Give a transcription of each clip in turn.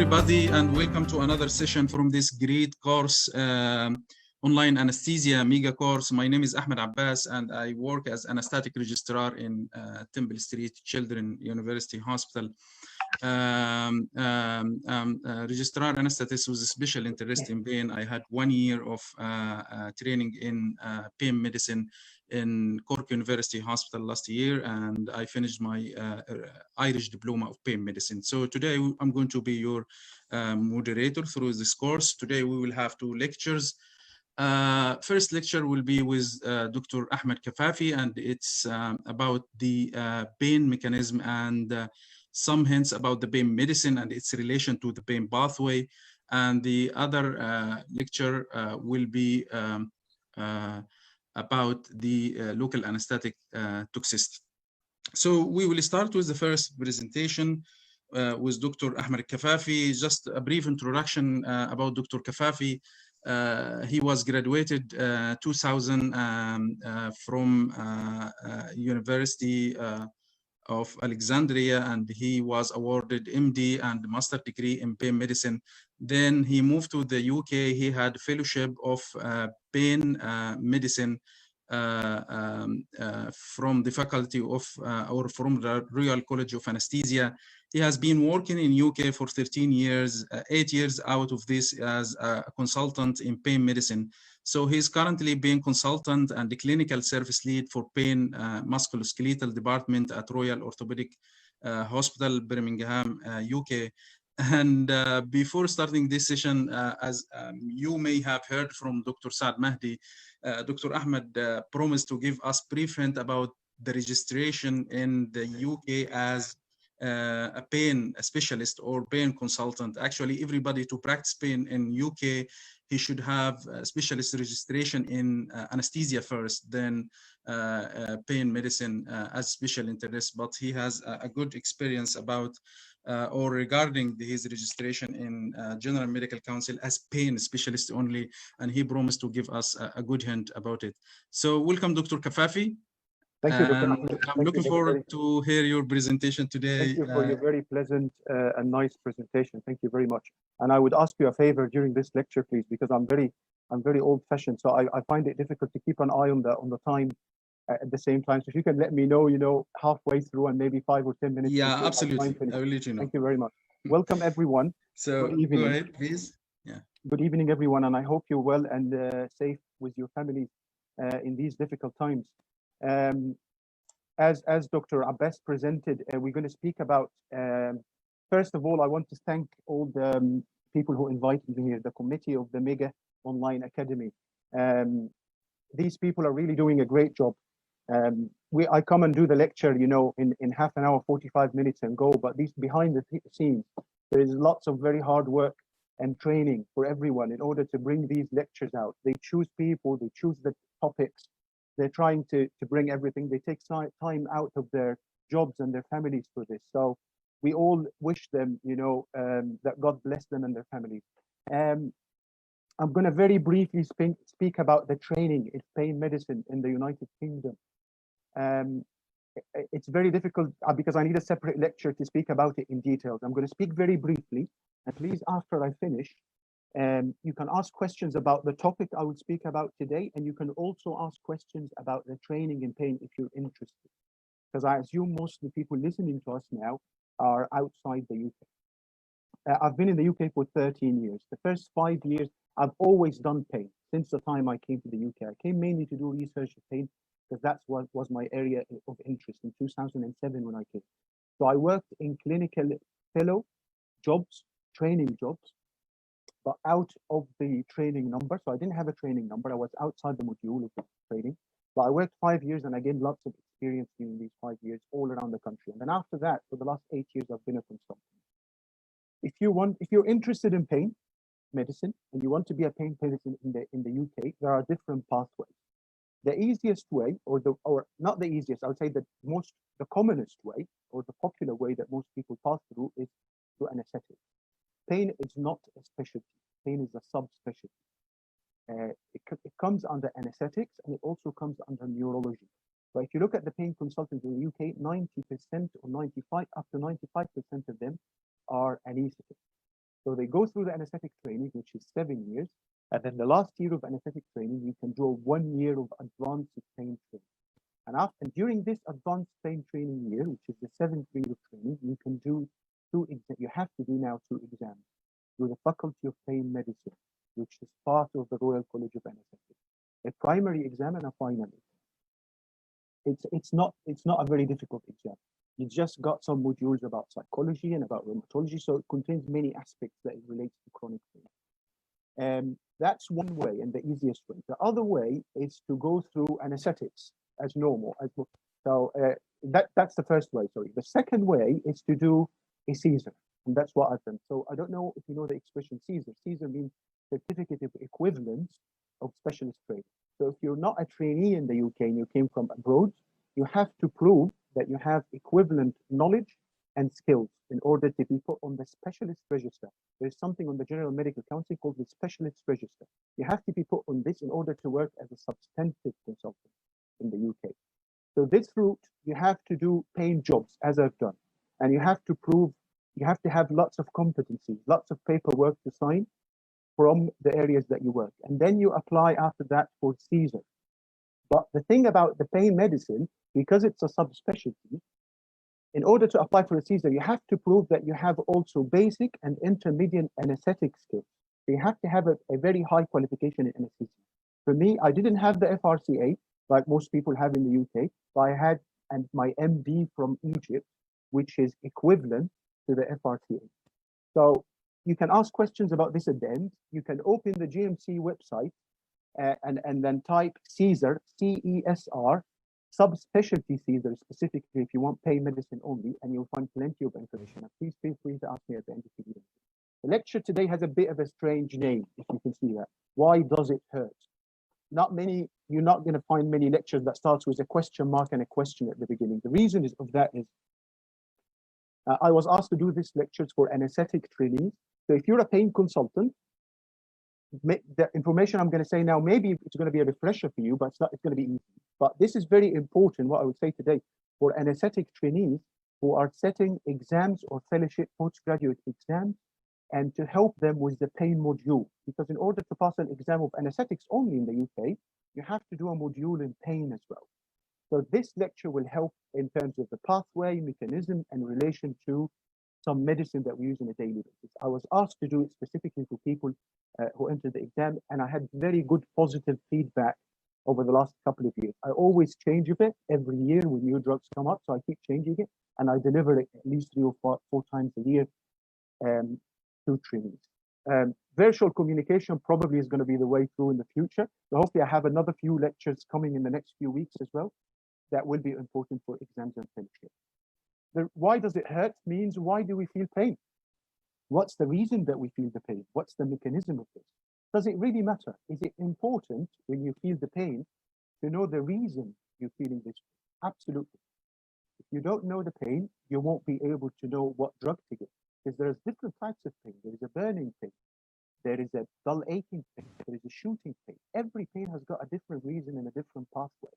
everybody, and welcome to another session from this great course, online anesthesia mega course. My name is Ahmed Abbas, and I work as anesthetic registrar in Temple Street Children's University Hospital. Registrar anesthetist with a special interest in pain. I had 1 year of training in pain medicine in Cork University Hospital last year, and I finished my Irish diploma of pain medicine. So today I'm going to be your moderator through this course. Today we will have 2 lectures. First lecture will be with Dr. Ahmed Kafafy, and it's about the pain mechanism and some hints about the pain medicine and its relation to the pain pathway. And the other lecture will be about the local anesthetic toxicity. So we will start with the first presentation with Dr. Ahmed Kafafy. Just a brief introduction about Dr. Kafafy. He was graduated 2000 from University of Alexandria, and he was awarded MD and master degree in pain medicine. Then he moved to the UK. He had fellowship of pain medicine from the faculty of or from the Royal College of Anesthesia. He has been working in UK for 13 years, 8 years out of this as a consultant in pain medicine. So he's currently being consultant and the clinical service lead for pain musculoskeletal department at Royal Orthopaedic Hospital, Birmingham, UK. And before starting this session, as you may have heard from Dr. Saad Mahdi, Dr. Ahmed promised to give us brief hint about the registration in the UK as a pain specialist or pain consultant. Actually, everybody to practice pain in UK, he should have a specialist registration in anesthesia first, then pain medicine as special interest. But he has a good experience about or regarding his registration in General Medical Council as pain specialist only, and he promised to give us a good hint about it. So welcome, Dr. Kafafy. Thank you, Dr. Ahmed. I'm looking forward to hear your presentation today. Thank you for your very pleasant and nice presentation. Thank you very much. And I would ask you a favor during this lecture, please, because I'm very old-fashioned, so I find it difficult to keep an eye on the time at the same time. So if you can let me know, halfway through and maybe 5 or 10 minutes. Yeah, absolutely. I will let you know. Thank you very much. Welcome, everyone. So good evening. Go ahead, please. Yeah. Good evening, everyone, and I hope you're well and safe with your families in these difficult times. As Dr. Abbas presented, we're going to speak about, first of all, I want to thank all the people who invited me here, the committee of the Mega Online Academy. These people are really doing a great job. I come and do the lecture, in half an hour, 45 minutes and go, but these behind the scenes, there is lots of very hard work and training for everyone in order to bring these lectures out. They choose people, they choose the topics. They're trying to bring everything. They take time out of their jobs and their families for this. So we all wish them, that God bless them and their families. I'm going to very briefly speak about the training in pain medicine in the United Kingdom. It's very difficult because I need a separate lecture to speak about it in details. I'm going to speak very briefly, and please, after I finish, you can ask questions about the topic I will speak about today, and you can also ask questions about the training in pain if you're interested, because I assume most of the people listening to us now are outside the UK. I've been in the UK for 13 years. The first 5 years, I've always done pain since the time I came to the UK. I came mainly to do research in pain because that's what was my area of interest in 2007 when I came. So I worked in clinical fellow jobs, training jobs, but out of the training number. So I didn't have a training number. I was outside the module of the training, but I worked 5 years and I gained lots of experience during these 5 years all around the country. And then after that, for the last 8 years, I've been a consultant. If you're interested in pain medicine and you want to be a pain medicine in the UK, there are different pathways. The easiest way, or not the easiest, I would say the commonest way, or the popular way that most people pass through is through anesthetic. Pain is not a specialty. Pain is a subspecialty. It comes under anesthetics and it also comes under neurology. But if you look at the pain consultants in the UK, 90% or 95, up to 95% of them are anesthetics. So they go through the anesthetic training, which is 7 years. And then the last year of anesthetic training, you can do 1 year of advanced pain training. And during this advanced pain training year, which is the 7th year of training, you can do you have to do now 2 exams through the Faculty of Pain Medicine, which is part of the Royal College of Anesthetics. A primary exam and a final exam. It's not a very difficult exam. You just got some modules about psychology and about rheumatology, so it contains many aspects that it relates to chronic pain. That's one way and the easiest way. The other way is to go through anesthetics as normal. So that's the first way, sorry. The second way is to do a Caesar, and that's what I've done. So I don't know if you know the expression Caesar. Caesar means Certificate of Equivalence of Specialist Training. So if you're not a trainee in the UK and you came from abroad, you have to prove that you have equivalent knowledge and skills in order to be put on the specialist register. There's something on the General Medical Council called the specialist register. You have to be put on this in order to work as a substantive consultant in the UK. So this route, you have to do pain jobs, as I've done. And you have to prove, you have to have lots of competencies, lots of paperwork to sign from the areas that you work. And then you apply after that for Caesar. But the thing about the pain medicine, because it's a subspecialty, in order to apply for a Caesar, you have to prove that you have also basic and intermediate anesthetic skills. So you have to have a very high qualification in anesthesia. For me, I didn't have the FRCA, like most people have in the UK, but I had my MD from Egypt, which is equivalent to the FRCA. So you can ask questions about this at the end. You can open the GMC website and then type Caesar, CESR, subspecialty Caesar specifically if you want pain medicine only, and you'll find plenty of information. And please feel free to ask me at the end if you need it. The lecture today has a bit of a strange name, if you can see that. Why does it hurt? You're not going to find many lectures that starts with a question mark and a question at the beginning. The reason of that is I was asked to do these lectures for anesthetic trainees. So if you're a pain consultant, the information I'm going to say now, maybe it's going to be a refresher for you, but it's going to be easy. But this is very important, what I would say today, for anesthetic trainees who are setting exams or fellowship postgraduate exams, and to help them with the pain module. Because in order to pass an exam of anesthetics only in the UK, you have to do a module in pain as well. So this lecture will help in terms of the pathway, mechanism, and relation to some medicine that we use on a daily basis. I was asked to do it specifically for people who entered the exam, and I had very good positive feedback over the last couple of years. I always change a bit every year when new drugs come up, so I keep changing it, and I deliver it at least 3 or 4 times a year to trainees. Virtual communication probably is going to be the way through in the future. So hopefully I have another few lectures coming in the next few weeks as well that will be important for exams and fellowship. Why does it hurt means why do we feel pain? What's the reason that we feel the pain? What's the mechanism of this? Does it really matter? Is it important when you feel the pain to know the reason you're feeling this pain? Absolutely. If you don't know the pain, you won't be able to know what drug to give. Because there's different types of pain. There is a burning pain. There is a dull aching pain. There is a shooting pain. Every pain has got a different reason and a different pathway.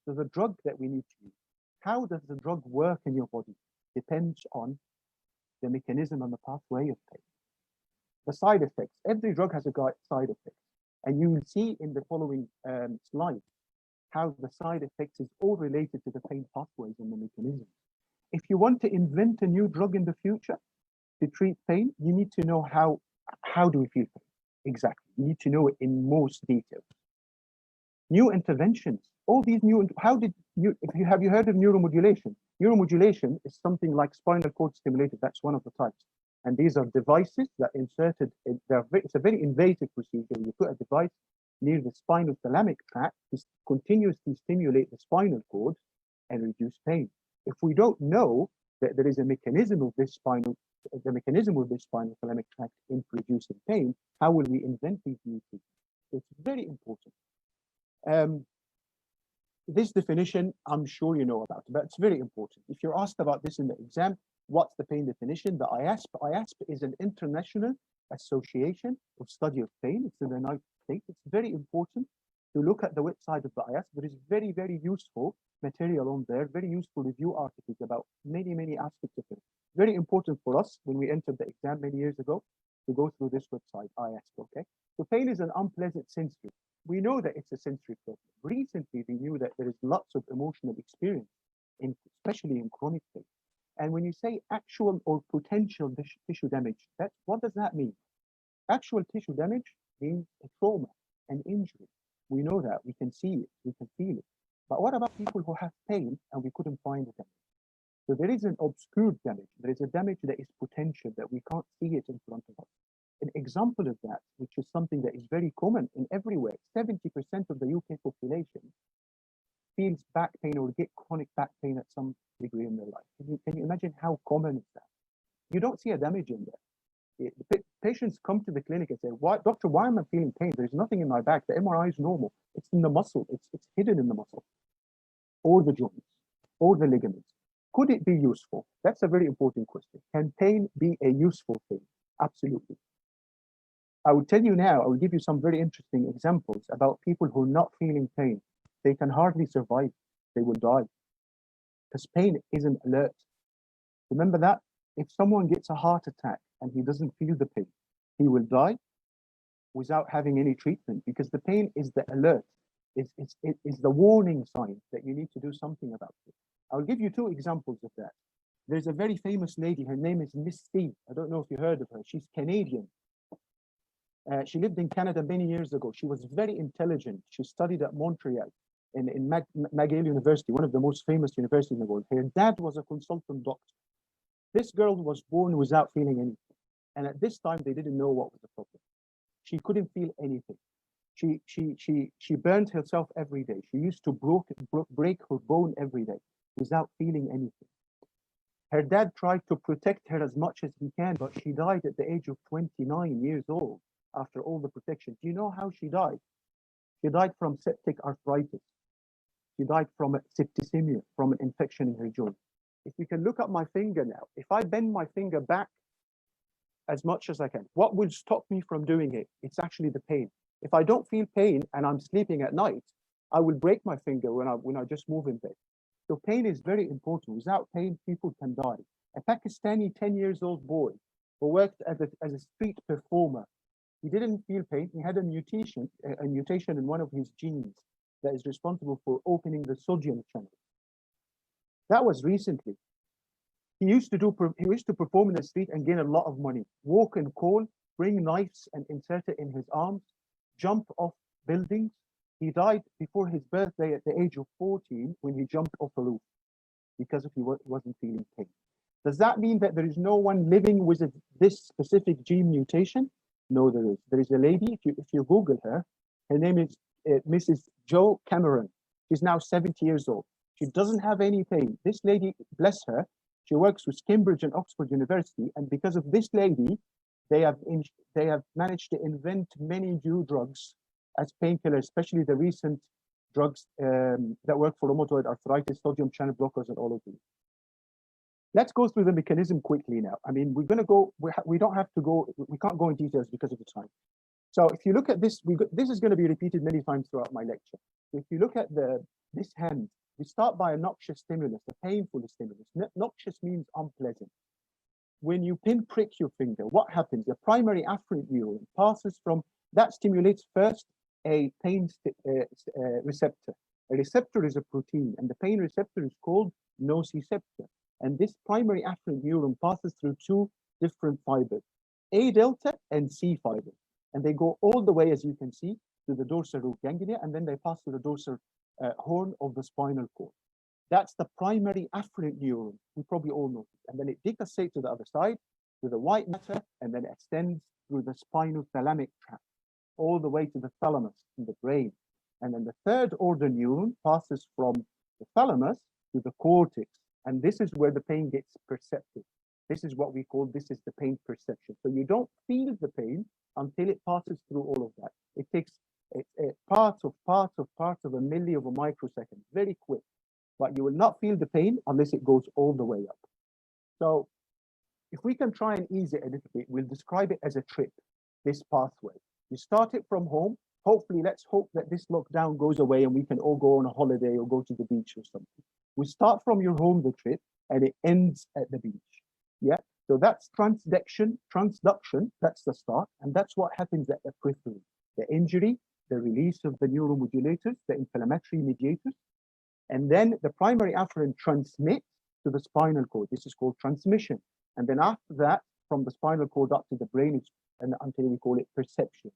So the drug that we need to use, how does the drug work in your body depends on the mechanism and the pathway of pain. The side effects, every drug has a side effect. And you will see in the following slide how the side effects is all related to the pain pathways and the mechanisms. If you want to invent a new drug in the future to treat pain, you need to know how do we feel pain exactly. You need to know it in most detail. New interventions, all these new, have you heard of neuromodulation? Neuromodulation is something like spinal cord stimulator. That's one of the types. And these are devices that inserted, it's a very invasive procedure. You put a device near the spinothalamic tract to continuously stimulate the spinal cord and reduce pain. If we don't know that there is a mechanism of this spinothalamic tract in producing pain, how will we invent these new treatments? It's very important. This definition, I'm sure you know about, but it's very important. If you're asked about this in the exam, what's the pain definition? The IASP. IASP is an international association of study of pain. It's in the United States. It's very important to look at the website of the IASP. There is very, very useful material on there, very useful review articles about many, many aspects of it. Very important for us when we entered the exam many years ago to go through this website, IASP, okay? So pain is an unpleasant sensory. We know that it's a sensory problem. Recently, we knew that there is lots of emotional experience, especially in chronic pain. And when you say actual or potential tissue damage, what does that mean? Actual tissue damage means a trauma, an injury. We know that, we can see it, we can feel it. But what about people who have pain and we couldn't find the damage? So there is an obscured damage. There is a damage that is potential, that we can't see it in front of us. An example of that, which is something that is very common in everywhere, 70% of the UK population feels back pain or get chronic back pain at some degree in their life. Can you imagine how common is that? You don't see a damage in there. The patients come to the clinic and say, doctor, why am I feeling pain? There's nothing in my back. The MRI is normal. It's in the muscle. It's hidden in the muscle or the joints or the ligaments. Could it be useful? That's a very important question. Can pain be a useful thing? Absolutely. I will tell you now, I will give you some very interesting examples about people who are not feeling pain. They can hardly survive. They will die because pain isn't alert. Remember that? If someone gets a heart attack and he doesn't feel the pain, he will die without having any treatment because the pain is the alert. It's the warning sign that you need to do something about it. I'll give you two examples of that. There's a very famous lady. Her name is Miss T. I don't know if you heard of her. She's Canadian. She lived in Canada many years ago. She was very intelligent. She studied at Montreal in McGill University, one of the most famous universities in the world. Her dad was a consultant doctor. This girl was born without feeling anything. And at this time, they didn't know what was the problem. She couldn't feel anything. She burned herself every day. She used to break her bone every day without feeling anything. Her dad tried to protect her as much as he can, but she died at the age of 29 years old after all the protection. Do you know how she died? She died from septic arthritis. She died from septicemia, from an infection in her joint. If you can look at my finger now, if I bend my finger back as much as I can, what will stop me from doing it? It's actually the pain. If I don't feel pain and I'm sleeping at night, I will break my finger when I just move in bed. So pain is very important. Without pain, people can die. A Pakistani 10 years old boy who worked as a street performer, he didn't feel pain. He had a mutation in one of his genes that is responsible for opening the sodium channel. That was recently. He used to perform in the street and gain a lot of money. Walk and call, bring knives and insert it in his arms, jump off buildings. He died before his birthday at the age of 14 when he jumped off a roof because he wasn't feeling pain. Does that mean that there is no one living with this specific gene mutation? No, there is. There is a lady, if you Google her, her name is Mrs. Jo Cameron. She's now 70 years old. She doesn't have any pain. This lady, bless her, she works with Cambridge and Oxford University, and because of this lady, they have managed to invent many new drugs as painkillers, especially the recent drugs that work for rheumatoid arthritis, sodium channel blockers, and all of these. Let's go through the mechanism quickly now. I mean, we're going to go, we don't have to go, we can't go in details because of the time. So if you look at this, this is going to be repeated many times throughout my lecture. If you look at this hand, we start by a noxious stimulus, a painful stimulus. Noxious means unpleasant. When you pinprick your finger, what happens? The primary afferent neuron passes from, that stimulates first a pain receptor. A receptor is a protein, and the pain receptor is called nociceptor. And this primary afferent neuron passes through two different fibers, A delta and C fiber. And they go all the way, as you can see, to the dorsal root ganglia, and then they pass to the dorsal horn of the spinal cord. That's the primary afferent neuron. We probably all know it. And then it decussates to the other side, to the white matter, and then it extends through the spinothalamic tract, all the way to the thalamus in the brain. And then the third order neuron passes from the thalamus to the cortex. And this is where the pain gets perceptive. This is what we call, this is the pain perception. So you don't feel the pain until it passes through all of that. It takes parts of a milli of a microsecond, very quick. But you will not feel the pain unless it goes all the way up. So if we can try and ease it a little bit, we'll describe it as a trip, this pathway. You start it from home. Hopefully, let's hope that this lockdown goes away and we can all go on a holiday or go to the beach or something. We start from your home, the trip, and it ends at the beach. Yeah. So that's transduction, that's the start, and that's what happens at the periphery. The injury, the release of the neuromodulators, the inflammatory mediators, and then the primary afferent transmits to the spinal cord. This is called transmission. And then after that, from the spinal cord up to the brain, and until we call it perception.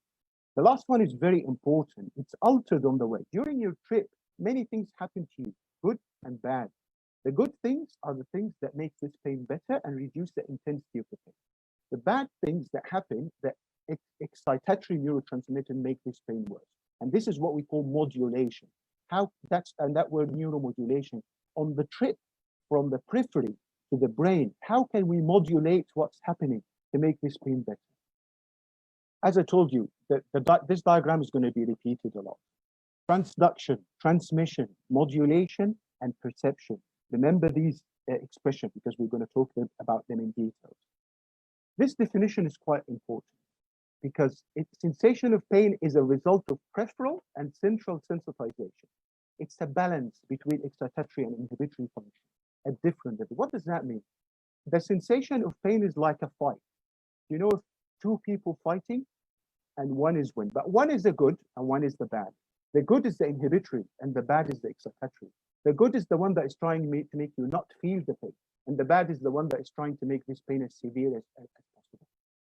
The last one is very important. It's altered on the way. During your trip, many things happen to you, good and bad. The good things are the things that make this pain better and reduce the intensity of the pain. The bad things that happen, that excitatory neurotransmitter make this pain worse. And this is what we call modulation. That word neuromodulation. On the trip from the periphery to the brain, how can we modulate what's happening to make this pain better? As I told you, this diagram is going to be repeated a lot. Transduction, transmission, modulation, and perception. Remember these expressions because we're going to talk about them in detail. This definition is quite important because sensation of pain is a result of peripheral and central sensitization. It's a balance between excitatory and inhibitory function at different levels. What does that mean? The sensation of pain is like a fight. You know, if two people fighting and one is win, but one is the good and one is the bad. The good is the inhibitory and the bad is the excitatory. The good is the one that is trying to make you not feel the pain, and the bad is the one that is trying to make this pain as severe as possible.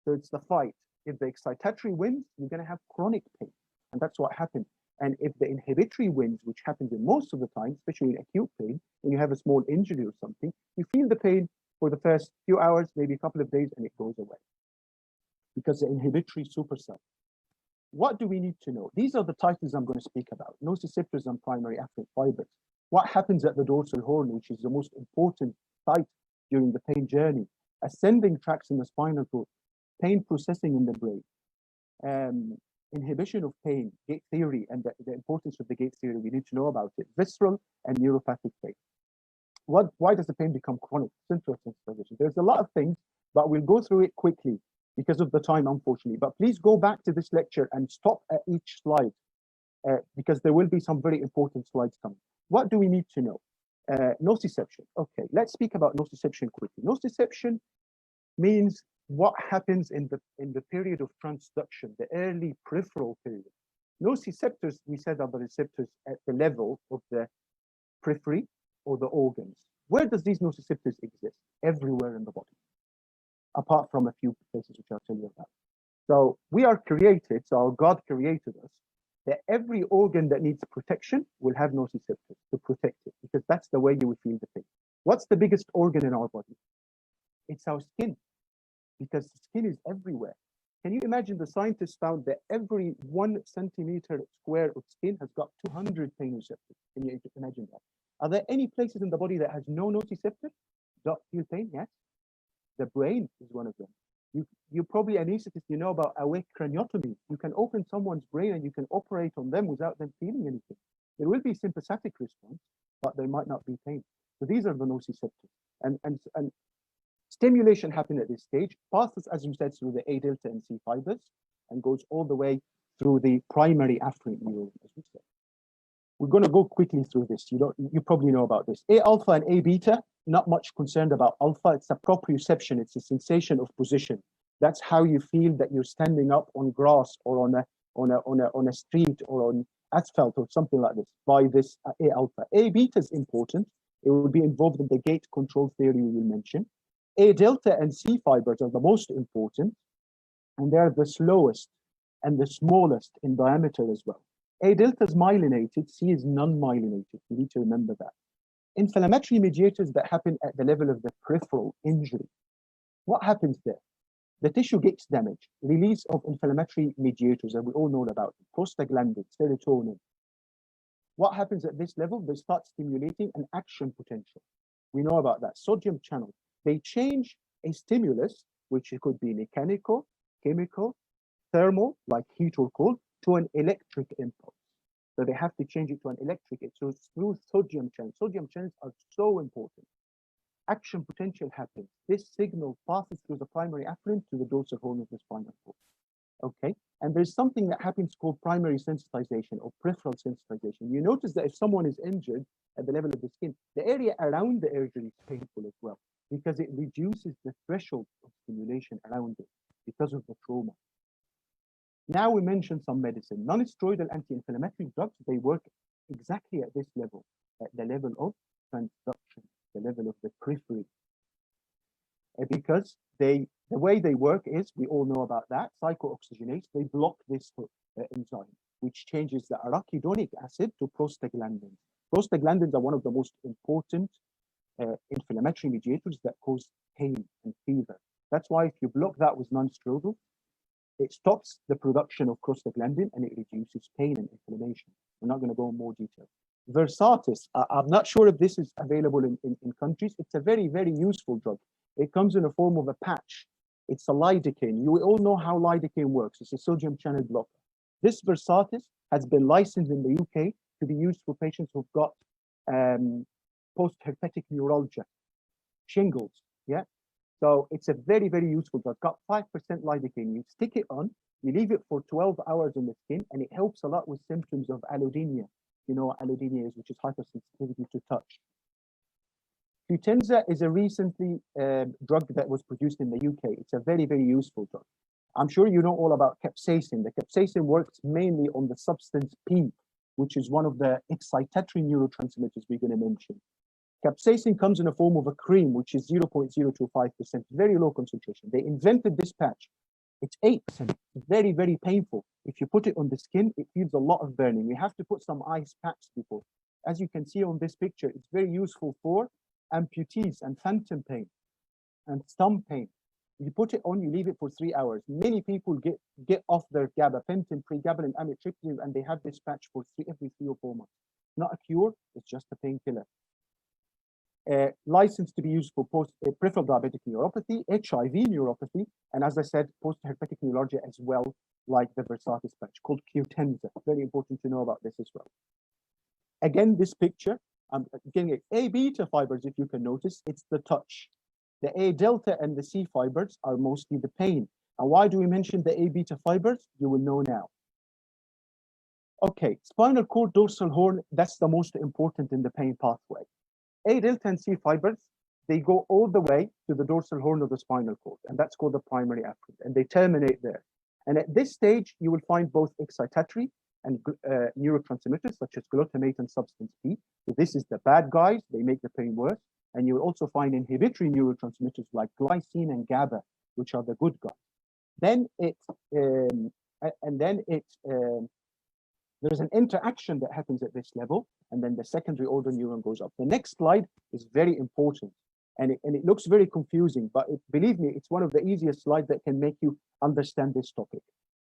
So it's the fight. If the excitatory wins, you're going to have chronic pain, and that's what happens. And if the inhibitory wins, which happens in most of the time, especially in acute pain, when you have a small injury or something, you feel the pain for the first few hours, maybe a couple of days, and it goes away because the inhibitory supercell. What do we need to know? These are the titles I'm going to speak about: nociceptors and primary afferent fibers. What happens at the dorsal horn, which is the most important site during the pain journey? Ascending tracts in the spinal cord, pain processing in the brain, inhibition of pain, gate theory, and the importance of the gate theory. We need to know about it. Visceral and neuropathic pain. Why does the pain become chronic? Central sensitization. There's a lot of things, but we'll go through it quickly because of the time, unfortunately. But please go back to this lecture and stop at each slide because there will be some very important slides coming. What do we need to know? Nociception. Okay, let's speak about nociception quickly. Nociception means what happens in the period of transduction, the early peripheral period. Nociceptors, we said, are the receptors at the level of the periphery or the organs. Where does these nociceptors exist? Everywhere in the body, apart from a few places which I'll tell you about. So we are created, so our God created us, that every organ that needs protection will have nociceptors to protect it, because that's the way you will feel the pain. What's the biggest organ in our body? It's our skin, because the skin is everywhere. Can you imagine the scientists found that every 1 centimeter square of skin has got 200 pain receptors? Can you imagine that? Are there any places in the body that has no nociceptors? Don't feel pain? Yes. The brain is one of them. You're probably an anesthetist, you know about awake craniotomy. You can open someone's brain and you can operate on them without them feeling anything. There will be sympathetic response, but there might not be pain. So these are the nociceptors. And stimulation happens at this stage, passes, as you said, through the A delta and C fibers, and goes all the way through the primary afferent neuron, as we said. We're going to go quickly through this. You probably know about this. A alpha and A beta, not much concerned about alpha. It's a proprioception. It's a sensation of position. That's how you feel that you're standing up on grass or on a street or on asphalt or something like this by this A alpha. A beta is important. It will be involved in the gate control theory we will mention. A delta and C fibers are the most important, and they're the slowest and the smallest in diameter as well. A delta is myelinated, C is non-myelinated. You need to remember that. Inflammatory mediators that happen at the level of the peripheral injury. What happens there? The tissue gets damaged, release of inflammatory mediators that we all know about, prostaglandin, serotonin. What happens at this level? They start stimulating an action potential. We know about that. Sodium channel. They change a stimulus, which could be mechanical, chemical, thermal, like heat or cold, to an electric impulse. So they have to change it to an electric. So it's through sodium channels. Sodium channels are so important. Action potential happens. This signal passes through the primary afferent to the dorsal horn of the spinal cord. okay? And there's something that happens called primary sensitization or peripheral sensitization. You notice that if someone is injured at the level of the skin, the area around the injury is painful as well, because it reduces the threshold of stimulation around it because of the trauma. Now we mentioned some medicine. Non-steroidal anti-inflammatory drugs, they work exactly at this level, at the level of transduction, the level of the periphery. Because the way they work is, we all know about that, cyclooxygenase, they block this enzyme, which changes the arachidonic acid to prostaglandins. Prostaglandins are one of the most important inflammatory mediators that cause pain and fever. That's why if you block that with non-steroidal, it stops the production of prostaglandin and it reduces pain and inflammation. We're not going to go in more detail. Versatis, I'm not sure if this is available in countries. It's a very, very useful drug. It comes in a form of a patch. It's a lidocaine. You all know how lidocaine works. It's a sodium channel blocker. This Versatis has been licensed in the UK to be used for patients who've got post-herpetic neuralgia, shingles, yeah? So it's a very, very useful drug. Got 5% lidocaine. You stick it on, you leave it for 12 hours on the skin, and it helps a lot with symptoms of allodynia. You know what allodynia is, which is hypersensitivity to touch. Qutenza is a recently drug that was produced in the UK. It's a very, very useful drug. I'm sure you know all about capsaicin. The capsaicin works mainly on the substance P, which is one of the excitatory neurotransmitters we're going to mention. Capsaicin comes in a form of a cream, which is 0.025%, very low concentration. They invented this patch. It's 8%, very, very painful. If you put it on the skin, it feels a lot of burning. You have to put some ice packs before. As you can see on this picture, it's very useful for amputees and phantom pain and stump pain. You put it on, you leave it for 3 hours. Many people get off their gabapentin, pregabalin, amitriptyline, and they have this patch for every 3 or 4 months. Not a cure, it's just a painkiller. Licensed to be used for peripheral diabetic neuropathy, HIV neuropathy, and as I said, post-herpetic neuralgia as well, like the Versatis patch called Qutenza. Very important to know about this as well. Again, this picture, I'm getting it. A beta fibers, if you can notice, it's the touch. The A delta and the C fibers are mostly the pain. And why do we mention the A beta fibers? You will know now. Okay, spinal cord dorsal horn, that's the most important in the pain pathway. A delta and C fibers, they go all the way to the dorsal horn of the spinal cord, and that's called the primary afferent, and they terminate there. And at this stage, you will find both excitatory and neurotransmitters such as glutamate and substance P. So this is the bad guys, they make the pain worse. And you will also find inhibitory neurotransmitters like glycine and GABA, which are the good guys. Then there's an interaction that happens at this level, and then the secondary order neuron goes up. The next slide is very important, and it looks very confusing, but believe me, it's one of the easiest slides that can make you understand this topic.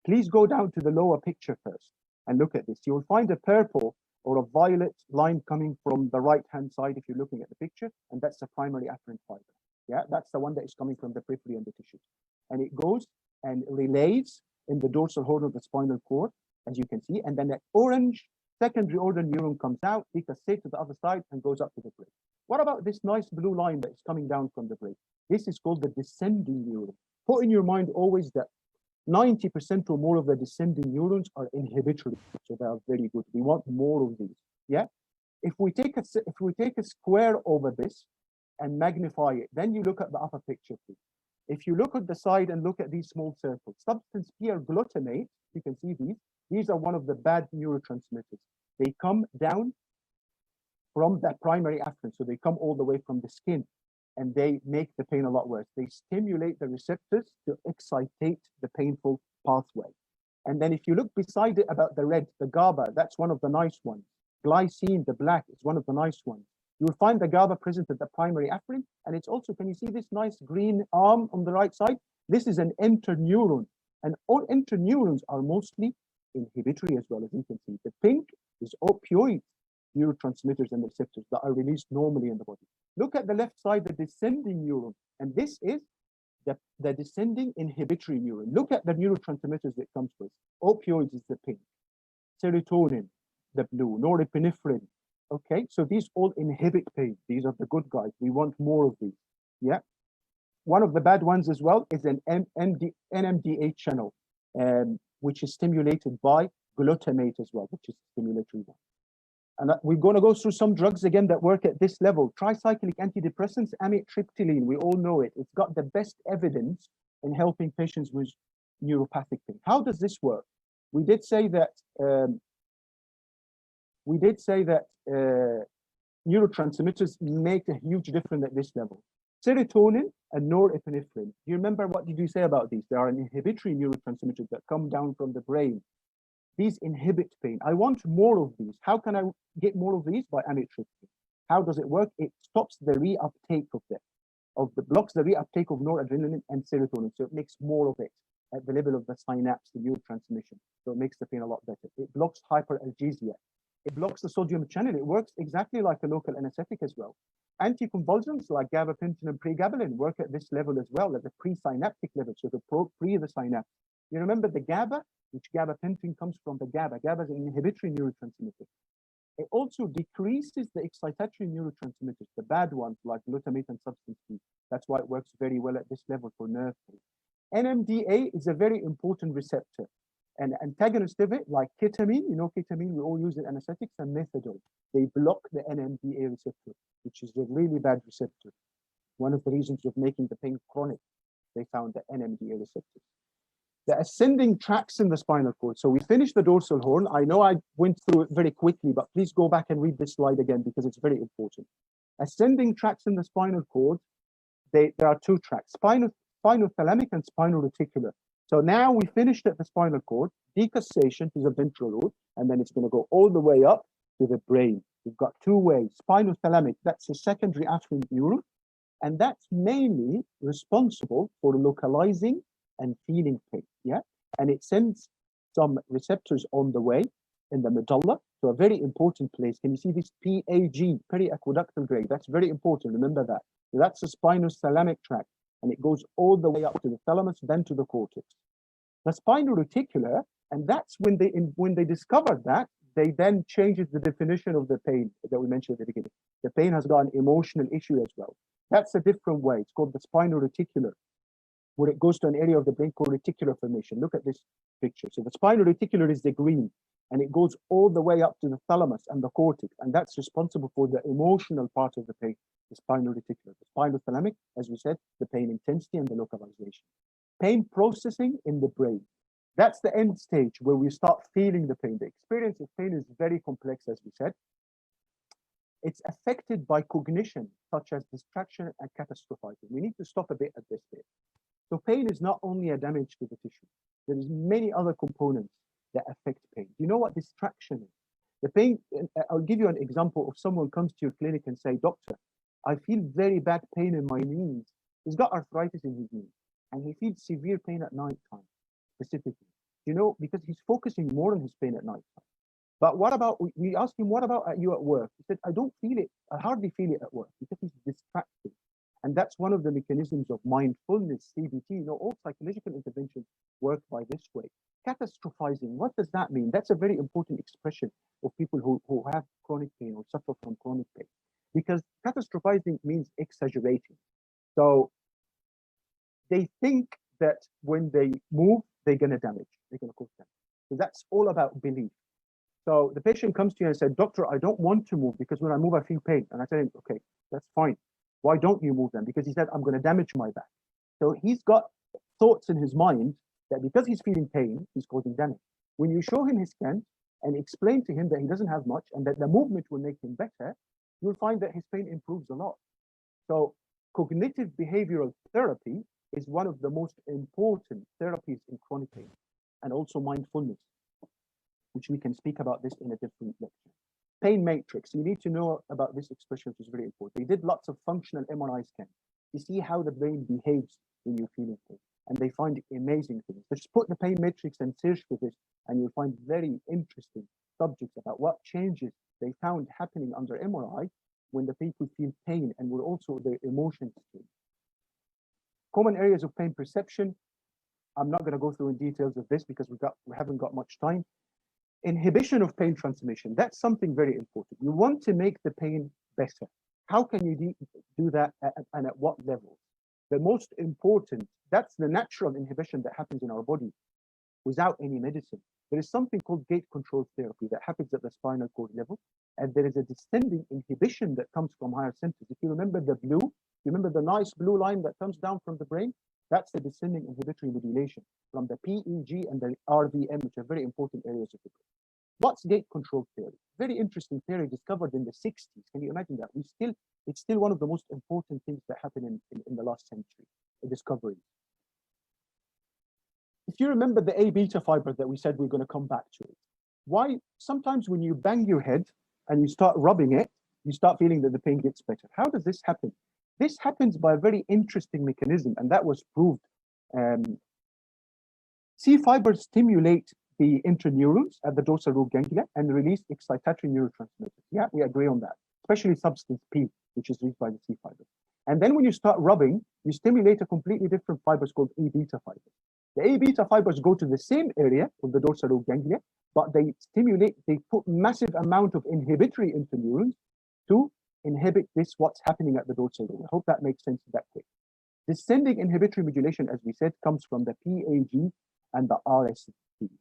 Please go down to the lower picture first and look at this. You will find a purple or a violet line coming from the right-hand side if you're looking at the picture, and that's the primary afferent fiber. Yeah, that's the one that is coming from the periphery and the tissues. And it goes and relays in the dorsal horn of the spinal cord, as you can see, and then that orange secondary order neuron comes out, decassate to the other side, and goes up to the brain. What about this nice blue line that is coming down from the brain? This is called the descending neuron. Put in your mind always that 90% or more of the descending neurons are inhibitory, so they are very good. We want more of these. Yeah. If we take a square over this and magnify it, then you look at the upper picture, please. If you look at the side and look at these small circles, substance P or glutamate, you can see these. These are one of the bad neurotransmitters. They come down from the primary afferent, so they come all the way from the skin, and they make the pain a lot worse. They stimulate the receptors to excitate the painful pathway. And then if you look beside it about the red, the GABA, that's one of the nice ones. Glycine, the black, is one of the nice ones. You will find the GABA present at the primary afferent, and it's also, can you see this nice green arm on the right side? This is an interneuron, and all interneurons are mostly inhibitory as well, as you can see. The pink is opioid neurotransmitters and receptors that are released normally in the body. Look at the left side, the descending neuron, and this is the descending inhibitory neuron. Look at the neurotransmitters that comes with. Opioids is the pink, serotonin, the blue, norepinephrine. Okay, so these all inhibit pain. These are the good guys. We want more of these. Yeah. One of the bad ones as well is an NMDA channel. which is stimulated by glutamate as well, which is stimulatory one. And we're going to go through some drugs again that work at this level. Tricyclic antidepressants, amitriptyline, we all know it. It's got the best evidence in helping patients with neuropathic pain. How does this work? We did say that neurotransmitters make a huge difference at this level. Serotonin and norepinephrine. Do you remember what did you say about these? They are an inhibitory neurotransmitters that come down from the brain. These inhibit pain. I want more of these. How can I get more of these? By amitriptyline. How does it work? It stops the reuptake of them, blocks the reuptake of noradrenaline and serotonin. So it makes more of it at the level of the synapse, the neurotransmission. So it makes the pain a lot better. It blocks hyperalgesia. It blocks the sodium channel. It works exactly like a local anesthetic as well. Anticonvulsants like gabapentin and pregabalin work at this level as well, at the presynaptic level, so the pre the synapse. You remember the GABA, which gabapentin comes from the GABA. GABA is an inhibitory neurotransmitter. It also decreases the excitatory neurotransmitters, the bad ones like glutamate and substance P. That's why it works very well at this level for nerve pain. NMDA is a very important receptor. An antagonist of it, like ketamine, you know ketamine, we all use in anesthetics, and methadone. They block the NMDA receptor, which is a really bad receptor. One of the reasons of making the pain chronic, they found the NMDA receptors. The ascending tracts in the spinal cord. So we finished the dorsal horn. I know I went through it very quickly, but please go back and read this slide again because it's very important. Ascending tracts in the spinal cord, there are two tracts, spinothalamic and spinoreticular. So now we finished at the spinal cord, decussation to the ventral lobe, and then it's going to go all the way up to the brain. We've got two ways. Spinothalamic, that's a secondary afferent neuron, and that's mainly responsible for localizing and feeling pain, yeah? And it sends some receptors on the way in the medulla to a very important place. Can you see this PAG, periaqueductal grade? That's very important, remember that. So that's the spinothalamic tract, and it goes all the way up to the thalamus, then to the cortex. The spinoreticular, and that's when they discovered that, they then changes the definition of the pain that we mentioned at the beginning. The pain has got an emotional issue as well. That's a different way. It's called the spinoreticular, where it goes to an area of the brain called reticular formation. Look at this picture. So the spinoreticular is the green, and it goes all the way up to the thalamus and the cortex, and that's responsible for the emotional part of the pain, the spinoreticular. The spinothalamic, as we said, the pain intensity and the localization. Pain processing in the brain. That's the end stage where we start feeling the pain. The experience of pain is very complex, as we said. It's affected by cognition, such as distraction and catastrophizing. We need to stop a bit at this bit. So pain is not only a damage to the tissue. There is many other components that affect pain. Do you know what distraction is? The pain, I'll give you an example of someone comes to your clinic and say, doctor, I feel very bad pain in my knees. He's got arthritis in his knee, and he feels severe pain at night time, specifically. You know, because he's focusing more on his pain at night time. But what about, we asked him, what about you at work? He said, I don't feel it. I hardly feel it at work because he's distracted. And that's one of the mechanisms of mindfulness, CBT. You know, all psychological interventions work by this way. Catastrophizing, what does that mean? That's a very important expression of people who have chronic pain or suffer from chronic pain. Because catastrophizing means exaggerating. So they think that when they move, they're going to damage, they're going to cause damage. So that's all about belief. So the patient comes to you and said, doctor, I don't want to move because when I move, I feel pain. And I tell him, okay, that's fine. Why don't you move then? Because he said, I'm going to damage my back. So he's got thoughts in his mind that because he's feeling pain, he's causing damage. When you show him his scan and explain to him that he doesn't have much and that the movement will make him better, you'll find that his pain improves a lot. So cognitive behavioral therapy is one of the most important therapies in chronic pain, and also mindfulness, which we can speak about this in a different lecture. Pain matrix, you need to know about this expression, which is very important. They did lots of functional MRI scans to see how the brain behaves when you're feeling pain, and they find amazing things. So just put the pain matrix and search for this, and you'll find very interesting subjects about what changes they found happening under MRI when the people feel pain, and will also their emotions change. Common areas of pain perception. I'm not going to go through in details of this because we haven't got much time. Inhibition of pain transmission. That's something very important. You want to make the pain better. How can you do that and at what level? The most important, that's the natural inhibition that happens in our body. without any medicine. There is something called gate control therapy that happens at the spinal cord level, and there is a descending inhibition that comes from higher centers. If you remember the blue, you remember the nice blue line that comes down from the brain? That's the descending inhibitory modulation from the PEG and the RVM, which are very important areas of the brain. What's gate control theory? Very interesting theory discovered in the 60s. Can you imagine that? It's still one of the most important things that happened in the last century, the discovery. If you remember the A beta fiber that we said we're going to come back to it, why sometimes when you bang your head and you start rubbing it, you start feeling that the pain gets better. How does this happen? This happens by a very interesting mechanism, and that was proved. C fibers stimulate the interneurons at the dorsal root ganglia and release excitatory neurotransmitters. Yeah, we agree on that, especially substance P, which is released by the C fibers. And then when you start rubbing, you stimulate a completely different fibers called A beta fibers. The A beta fibers go to the same area of the dorsal root ganglia, but they put massive amount of inhibitory interneurons to inhibit what's happening at the dorsal root. I hope that makes sense that way. Descending inhibitory modulation, as we said, comes from the PAG and the RST.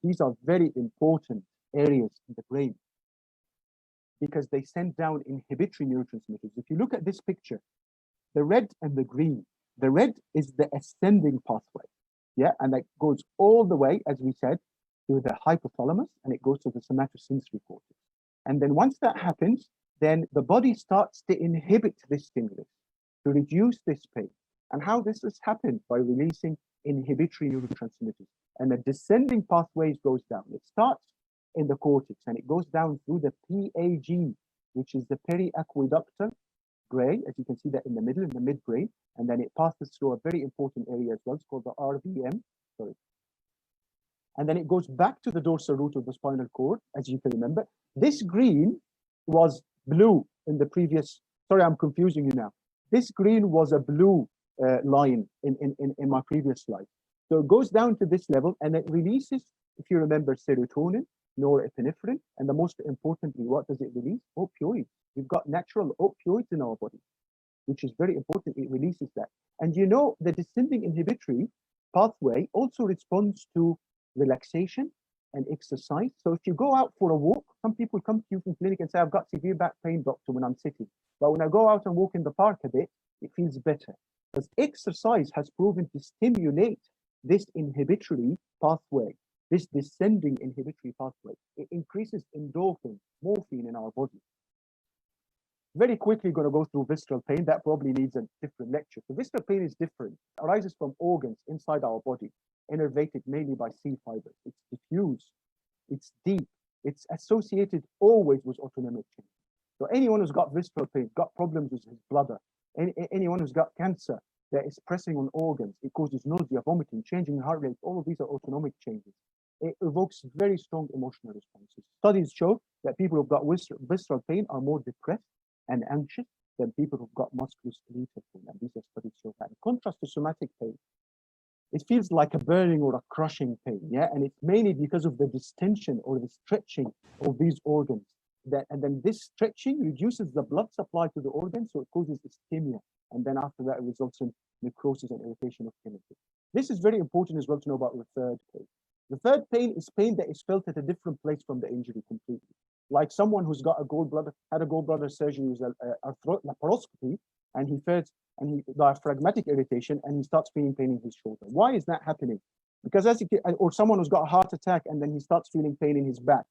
These are very important areas in the brain because they send down inhibitory neurotransmitters. If you look at this picture, the red and the green, the red is the ascending pathway. Yeah, and that goes all the way, as we said, to the hypothalamus, and it goes to the somatosensory cortex. And then once that happens, then the body starts to inhibit this stimulus to reduce this pain. And how this has happened by releasing inhibitory neurotransmitters. And the descending pathways goes down. It starts in the cortex and it goes down through the PAG, which is the periaqueductal gray, as you can see that in the middle, in the midbrain, and then it passes through a very important area as well. It's called the RVM, sorry. And then it goes back to the dorsal root of the spinal cord, as you can remember. This green was blue in the previous, sorry, I'm confusing you now. This green was a blue line in my previous slide. So it goes down to this level and it releases, if you remember, serotonin, norepinephrine, and the most importantly, what does it release? Opioids. We've got natural opioids in our body, which is very important. It releases that. And you know, the descending inhibitory pathway also responds to relaxation and exercise. So if you go out for a walk, some people come to you from clinic and say, I've got severe back pain, doctor, when I'm sitting. But when I go out and walk in the park a bit, it feels better. Because exercise has proven to stimulate this inhibitory pathway, this descending inhibitory pathway. It increases endorphin, morphine in our body. Very quickly going to go through visceral pain. That probably needs a different lecture. So visceral pain is different. It arises from organs inside our body, innervated mainly by C fibers. It's diffuse, it's deep, it's associated always with autonomic change. So anyone who's got visceral pain, got problems with his bladder, anyone who's got cancer that is pressing on organs, it causes nausea, vomiting, changing heart rate, all of these are autonomic changes. It evokes very strong emotional responses. Studies show that people who've got visceral pain are more depressed and anxious than people who've got musculoskeletal pain, and these are studies show that. In contrast to somatic pain, it feels like a burning or a crushing pain, yeah, and it's mainly because of the distension or the stretching of these organs. And then this stretching reduces the blood supply to the organ, so it causes ischemia, and then after that it results in necrosis and irritation of chemicals. This is very important as well to know about the third pain. The third pain is pain that is felt at a different place from the injury completely. Like someone who's got had a gallbladder surgery with a laparoscopy, and he diaphragmatic irritation, and he starts feeling pain in his shoulder. Why is that happening? Because or someone who's got a heart attack and then he starts feeling pain in his back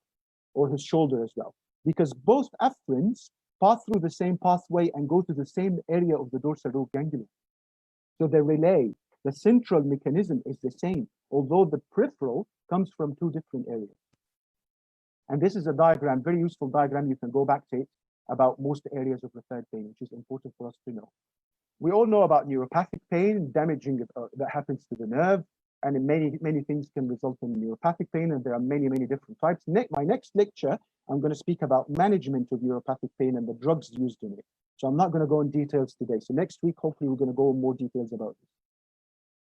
or his shoulder as well. Because both afferents pass through the same pathway and go to the same area of the dorsal root ganglion. So the relay, the central mechanism is the same, although the peripheral comes from two different areas. And this is a diagram, very useful diagram. You can go back to it about most areas of the third pain, which is important for us to know. We all know about neuropathic pain, damaging that happens to the nerve, and many things can result in neuropathic pain, and there are many different types. My next lecture, I'm going to speak about management of neuropathic pain and the drugs used in it. So I'm not going to go in details today. So next week, hopefully, we're going to go in more details about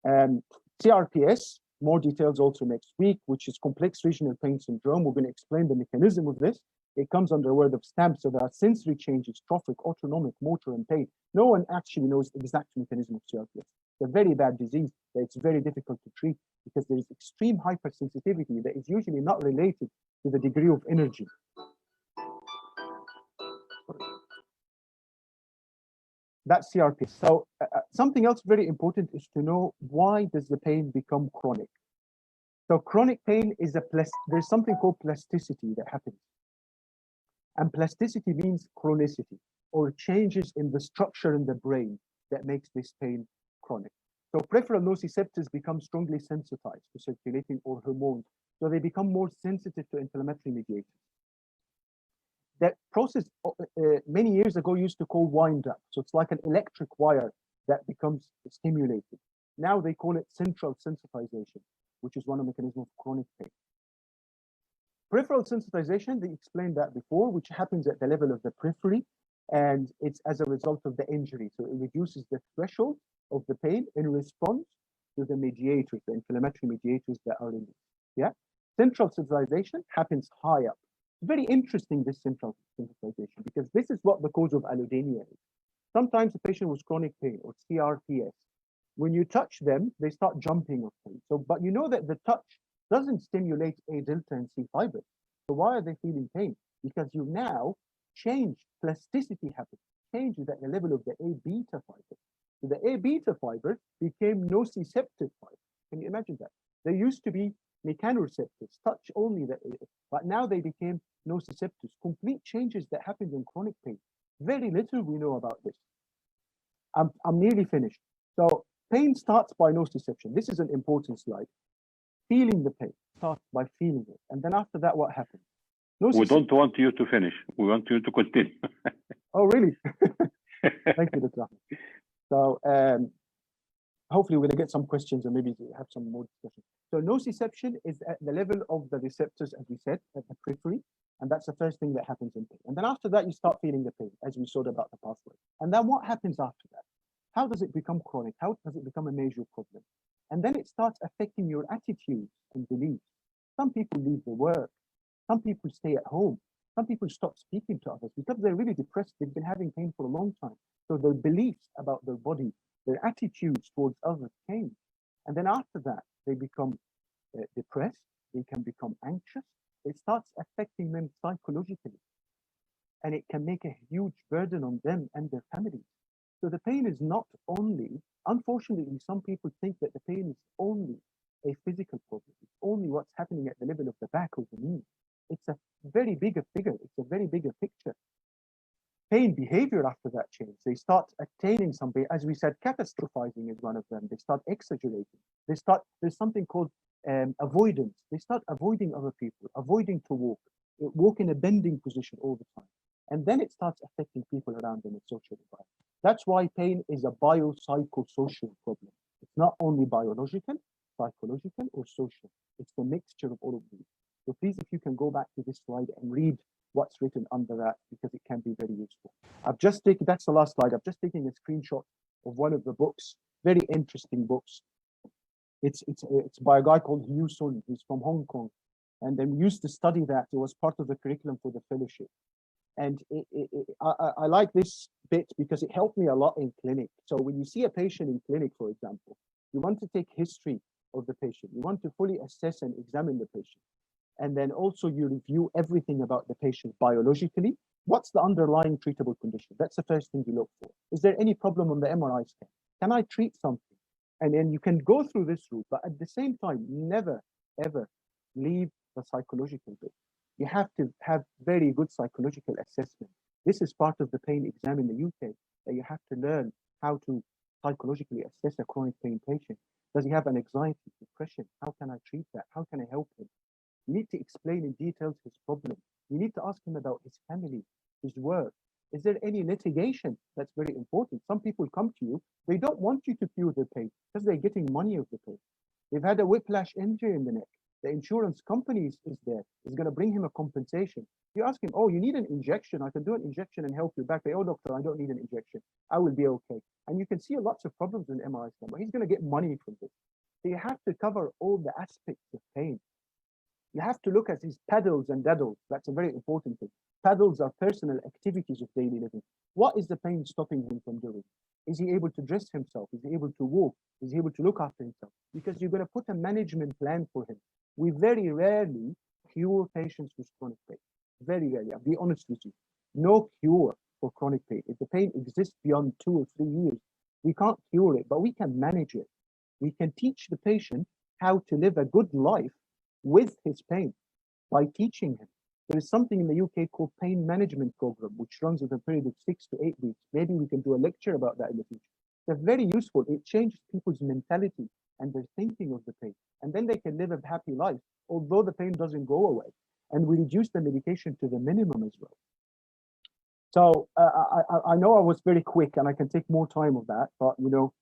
this. CRPS, more details also next week, which is complex regional pain syndrome. We're going to explain the mechanism of this. It comes under a word of stamp, so there are sensory changes, trophic, autonomic, motor, and pain. No one actually knows the exact mechanism of CRPS. a very bad disease that it's very difficult to treat because there is extreme hypersensitivity that is usually not related to the degree of energy. That's CRP. So something else very important is to know, why does the pain become chronic? So chronic pain is there's something called plasticity that happens. And plasticity means chronicity, or changes in the structure in the brain that makes this pain chronic. So peripheral nociceptors become strongly sensitized to circulating or hormones. So they become more sensitive to inflammatory mediators. That process many years ago used to call wind up. So it's like an electric wire that becomes stimulated. Now they call it central sensitization, which is one of the mechanisms of chronic pain. Peripheral sensitization, they explained that before, which happens at the level of the periphery, and it's as a result of the injury. So it reduces the threshold of the pain in response to the mediators, the inflammatory mediators that are in it. Yeah. Central sensitization happens high up. Very interesting, this central sensitization, because this is what the cause of allodynia is. Sometimes a patient with chronic pain or CRPS, when you touch them, they start jumping of pain. So, but you know that the touch doesn't stimulate A delta and C fibers. So why are they feeling pain? Because you now change, plasticity happens, changes at the level of the A beta fibers. So the A beta fibers became nociceptive fibers. Can you imagine that? They used to be mechanoreceptors, touch only, but now they became nociceptors. Complete changes that happen in chronic pain. Very little we know about this. I'm nearly finished. So pain starts by nociception. This is an important slide. Feeling the pain, start by feeling it. And then after that, what happens? We don't want you to finish. We want you to continue. Oh, really? Thank you, Dr. Ahmed. So hopefully we're going to get some questions and maybe have some more discussion. So nociception is at the level of the receptors, as we said, at the periphery. And that's the first thing that happens in pain. And then after that, you start feeling the pain, as we saw about the pathway. And then what happens after that? How does it become chronic? How does it become a major problem? And then it starts affecting your attitudes and beliefs. Some people leave the work. Some people stay at home. Some people stop speaking to others because they're really depressed. They've been having pain for a long time. So their beliefs about their body, their attitudes towards others change. And then after that, they become depressed. They can become anxious. It starts affecting them psychologically. And it can make a huge burden on them and their families. So the pain is not only, unfortunately, some people think that the pain is only a physical problem. It's only what's happening at the level of the back or the knee. It's a very bigger figure. It's a very bigger picture. Pain behavior after that change. They start attaining something, as we said, catastrophizing is one of them. They start exaggerating. There's something called avoidance. They start avoiding other people, avoiding to walk in a bending position all the time. And then it starts affecting people around them in social environment. That's why pain is a biopsychosocial problem. It's not only biological, psychological, or social. It's the mixture of all of these. So please, if you can go back to this slide and read what's written under that, because it can be very useful. I've just taken, that's the last slide. I've just taken a screenshot of one of the books, very interesting books. It's by a guy called Yu Sun. He's from Hong Kong. And then we used to study that. It was part of the curriculum for the fellowship. And I like this bit because it helped me a lot in clinic. So when you see a patient in clinic, for example, you want to take history of the patient. You want to fully assess and examine the patient. And then also you review everything about the patient biologically. What's the underlying treatable condition? That's the first thing you look for. Is there any problem on the MRI scan? Can I treat something? And then you can go through this route, but at the same time, never, ever leave the psychological bit. You have to have very good psychological assessment. This is part of the pain exam in the UK, that you have to learn how to psychologically assess a chronic pain patient. Does he have an anxiety, depression? How can I treat that? How can I help him? You need to explain in detail his problem. You need to ask him about his family, his work. Is there any litigation? That's very important. Some people come to you, they don't want you to cure their pain because they're getting money of the pain. They've had a whiplash injury in the neck. The insurance company is going to bring him a compensation. You ask him, oh, you need an injection. I can do an injection and help you back. Oh, doctor, I don't need an injection. I will be okay. And you can see lots of problems in MRI scan, but he's going to get money from this. So you have to cover all the aspects of pain. You have to look at his paddles and daddles. That's a very important thing. Paddles are personal activities of daily living. What is the pain stopping him from doing? Is he able to dress himself? Is he able to walk? Is he able to look after himself? Because you're going to put a management plan for him. We very rarely cure patients with chronic pain. Very rarely. I'll be honest with you. No cure for chronic pain. If the pain exists beyond 2 or 3 years, we can't cure it, but we can manage it. We can teach the patient how to live a good life with his pain by teaching him. There is something in the UK called pain management program, which runs over a period of 6 to 8 weeks. Maybe we can do a lecture about that in the future. They're very useful. It changes people's mentality and their thinking of the pain. And then they can live a happy life, although the pain doesn't go away. And we reduce the medication to the minimum as well. So I know I was very quick and I can take more time of that, but you know,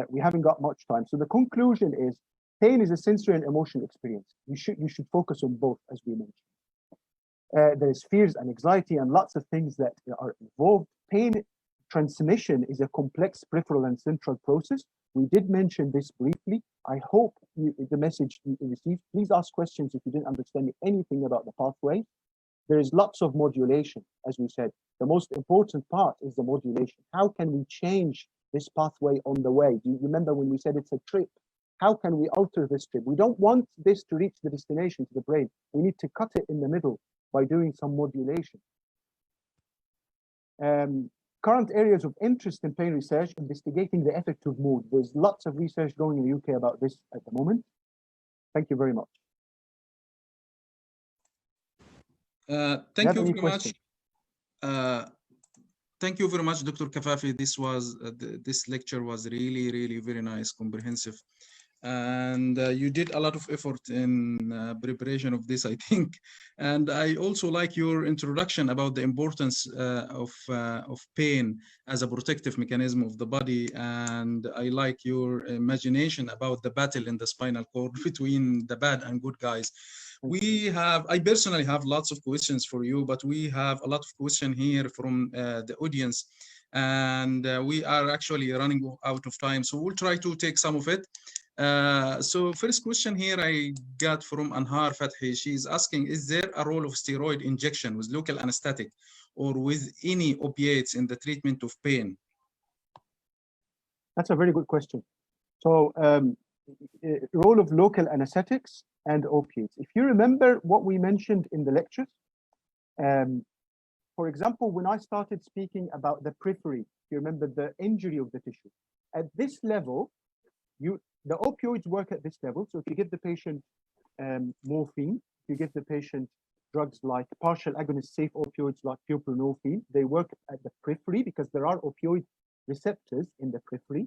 we haven't got much time. So the conclusion is pain is a sensory and emotional experience. You should focus on both, as we mentioned. There's fears and anxiety and lots of things that are involved. Pain transmission is a complex peripheral and central process. We did mention this briefly. I hope the message you received. Please ask questions if you didn't understand anything about the pathway. There is lots of modulation, as we said. The most important part is the modulation. How can we change this pathway on the way? Do you remember when we said it's a trip? How can we alter this trip? We don't want this to reach the destination, to the brain. We need to cut it in the middle by doing some modulation. Current areas of interest in pain research, investigating the effect of mood. There's lots of research going in the UK about this at the moment. Thank you very much. Thank you very much. Thank you very much, Dr. Kafafy. This lecture was really, really very nice, comprehensive. And you did a lot of effort in preparation of this, I think. And I also like your introduction about the importance of pain as a protective mechanism of the body. And I like your imagination about the battle in the spinal cord between the bad and good guys. I personally have lots of questions for you, but we have a lot of questions here from the audience. And we are actually running out of time. So we'll try to take some of it. So first question here I got from Anhar Fathi. She's asking, is there a role of steroid injection with local anesthetic or with any opiates in the treatment of pain? That's a very good question. So role of local anesthetics and opiates. If you remember what we mentioned in the lectures, for example, when I started speaking about the periphery, you remember the injury of the tissue. At this level, the opioids work at this level. So if you give the patient morphine, if you give the patient drugs like partial agonist safe opioids like buprenorphine, they work at the periphery because there are opioid receptors in the periphery,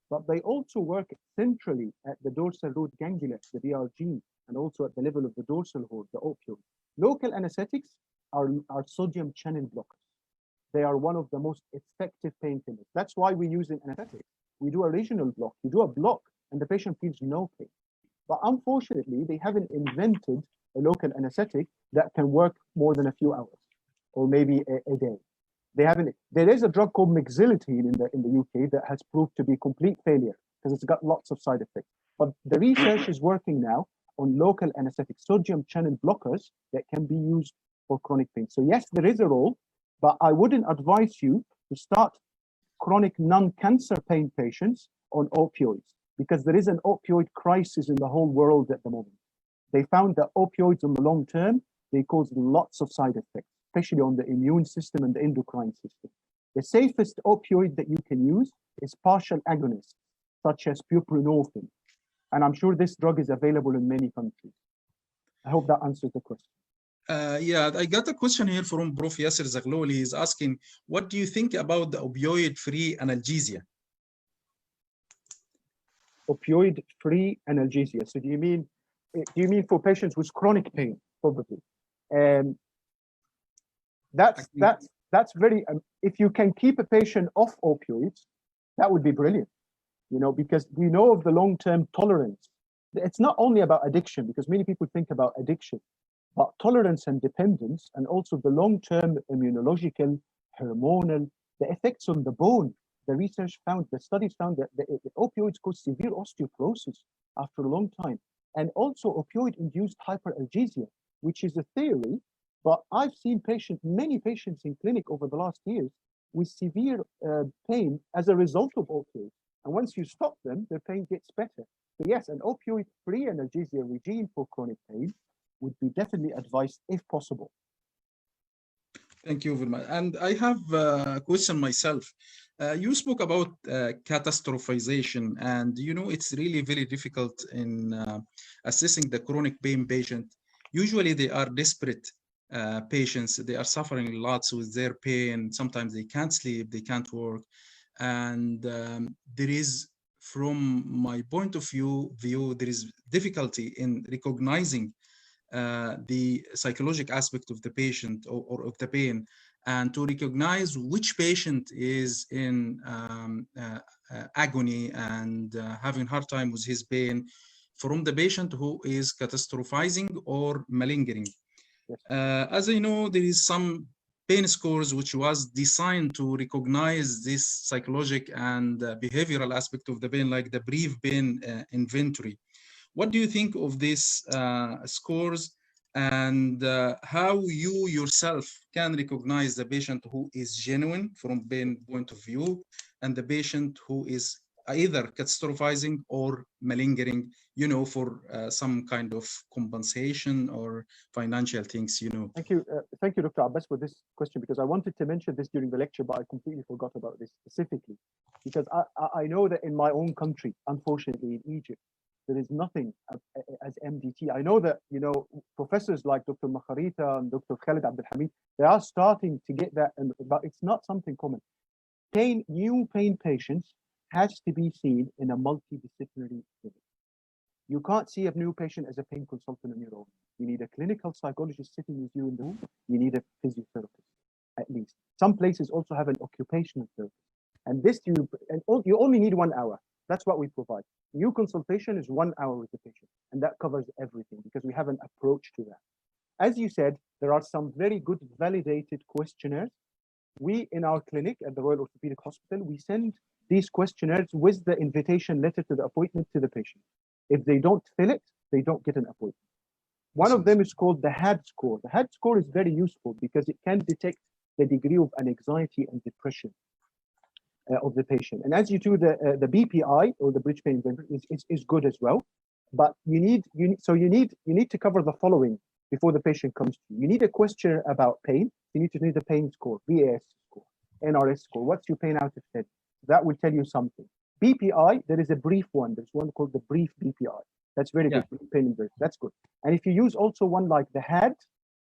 but they also work centrally at the dorsal root ganglia, the DRG, and also at the level of the dorsal horn, the opioid. Local anesthetics are sodium channel blockers. They are one of the most effective painkillers. That's why we use an anesthetic. We do a regional block. You do a block and the patient feels no pain. But unfortunately, they haven't invented a local anesthetic that can work more than a few hours or maybe a day. They haven't. There is a drug called mexilotine in the UK that has proved to be complete failure because it's got lots of side effects. But the research is working now on local anesthetic sodium channel blockers that can be used for chronic pain. So yes, there is a role, but I wouldn't advise you to start chronic non-cancer pain patients on opioids because there is an opioid crisis in the whole world at the moment. They found that opioids in the long term, they cause lots of side effects, especially on the immune system and the endocrine system. The safest opioid that you can use is partial agonists, such as buprenorphine. And I'm sure this drug is available in many countries. I hope that answers the question. Yeah, I got a question here from Prof. Yasser Zaghlouli. He's asking, what do you think about the opioid-free analgesia? Opioid-free analgesia. So do you mean for patients with chronic pain, probably? That's very. If you can keep a patient off opioids, that would be brilliant. You know, because we know of the long-term tolerance. It's not only about addiction, because many people think about addiction, but tolerance and dependence, and also the long-term immunological, hormonal, the effects on the bone. The research found, the studies found that the opioids cause severe osteoporosis after a long time, and also opioid-induced hyperalgesia, which is a theory, but I've seen many patients in clinic over the last years with severe pain as a result of opioids. And once you stop them, their pain gets better. So yes, an opioid-free analgesia regime for chronic pain would be definitely advised if possible. Thank you very much. And I have a question myself. You spoke about catastrophization, and you know it's really very difficult in assessing the chronic pain patient. Usually they are desperate patients. They are suffering lots with their pain. Sometimes they can't sleep, they can't work. And there is, from my point of view, there is difficulty in recognizing the psychological aspect of the patient or of the pain, and to recognize which patient is in agony and having a hard time with his pain from the patient who is catastrophizing or malingering. As I know, there is some pain scores which was designed to recognize this psychological and behavioral aspect of the pain, like the brief pain inventory. What do you think of these scores, and how you yourself can recognize the patient who is genuine from pain point of view and the patient who is either catastrophizing or malingering, you know, for some kind of compensation or financial things, you know? Thank you, Dr. Abbas, for this question, because I wanted to mention this during the lecture, but I completely forgot about this specifically, because I know that in my own country, unfortunately in Egypt, there is nothing as MDT. I know that, you know, professors like Dr. Makharita and Dr. Khalid Abdel Hamid, they are starting to get that, but it's not something common. New pain patients has to be seen in a multidisciplinary clinic. You can't see a new patient as a pain consultant on your own. You need a clinical psychologist sitting with you in the room. You need a physiotherapist, at least. Some places also have an occupational therapist. And this, you only need 1 hour. That's what we provide. New consultation is 1 hour with the patient, and that covers everything because we have an approach to that. As you said, there are some very good validated questionnaires. We, in our clinic at the Royal Orthopedic Hospital, we send these questionnaires with the invitation letter to the appointment to the patient. If they don't fill it, they don't get an appointment. One of them is called the HAD score. The HAD score is very useful because it can detect the degree of anxiety and depression of the patient. And as you do, the BPI, or the bridge pain inventory, is good as well. But you need to cover the following before the patient comes to you. You need a questionnaire about pain. You need to do the pain score, VAS score, NRS score. What's your pain out of 10? That will tell you something. BPI, there is a brief one. There's one called the brief BPI. That's very good. Pain inventory. That's good. And if you use also one like the HAD,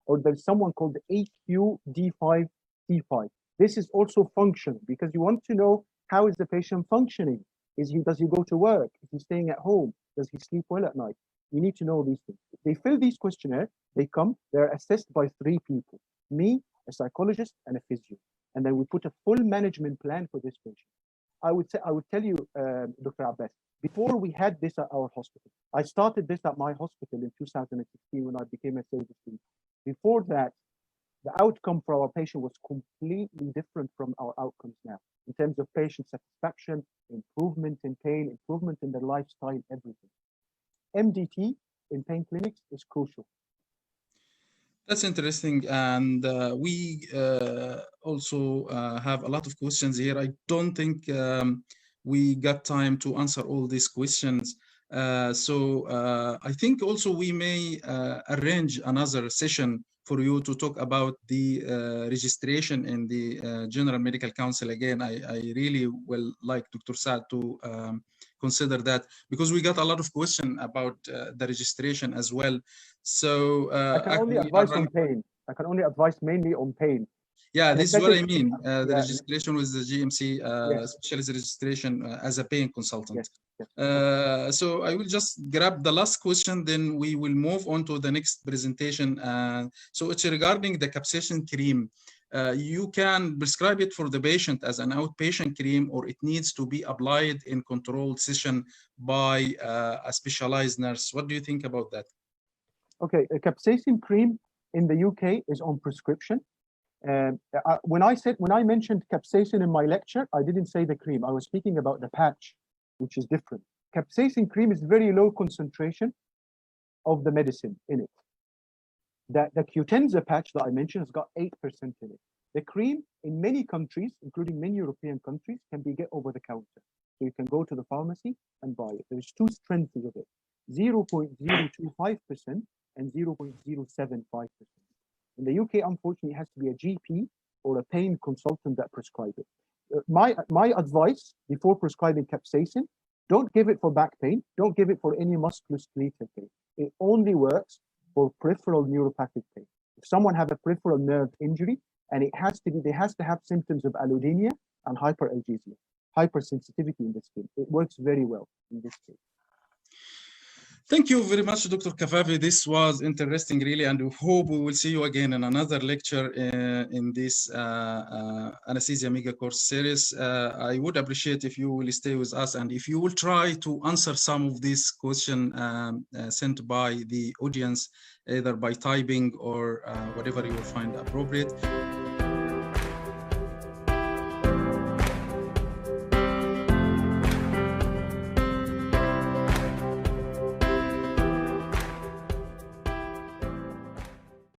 or there's someone called the AQD5T5. This is also functional because you want to know how is the patient functioning. Does he go to work? Is he staying at home? Does he sleep well at night? You need to know these things. If they fill these questionnaires, they're assessed by 3 people, me, a psychologist, and a physio. And then we put a full management plan for this patient. I would tell you, Dr. Abbas, before we had this at our hospital, I started this at my hospital in 2016 when I became a sales student. Before that, the outcome for our patient was completely different from our outcomes now in terms of patient satisfaction, improvement in pain, improvement in their lifestyle, everything. MDT in pain clinics is crucial. That's interesting. And we also have a lot of questions here. I don't think we got time to answer all these questions. So I think also we may arrange another session for you to talk about the registration in the General Medical Council. Again, I really will like Dr. Saad to consider that, because we got a lot of questions about the registration as well. So I can only advise on pain. I can only advise mainly on pain. Yeah, this is what I mean. The registration with the GMC specialist registration as a pain consultant. So I will just grab the last question, then we will move on to the next presentation. So it's regarding the capsaicin cream. You can prescribe it for the patient as an outpatient cream, or it needs to be applied in controlled session by a specialized nurse. What do you think about that? Okay, a capsaicin cream in the UK is on prescription. When I mentioned capsaicin in my lecture, I didn't say the cream. I was speaking about the patch, which is different. Capsaicin cream is very low concentration of the medicine in it. The Qutenza patch that I mentioned has got 8% in it. The cream in many countries, including many European countries, can be get over the counter. So you can go to the pharmacy and buy it. There's two strengths of it, 0.025% and 0.075%. In the UK, unfortunately, it has to be a GP or a pain consultant that prescribe it. My advice before prescribing capsaicin, don't give it for back pain, don't give it for any musculoskeletal pain. It only works for peripheral neuropathic pain. If someone have a peripheral nerve injury, and it has to have symptoms of allodynia and hyperalgesia, hypersensitivity in the skin. It works very well in this case. Thank you very much, Dr. Kafafy. This was interesting, really, and we hope we will see you again in another lecture in this anesthesia mega course series. I would appreciate if you will stay with us, and if you will try to answer some of these questions sent by the audience, either by typing or whatever you will find appropriate.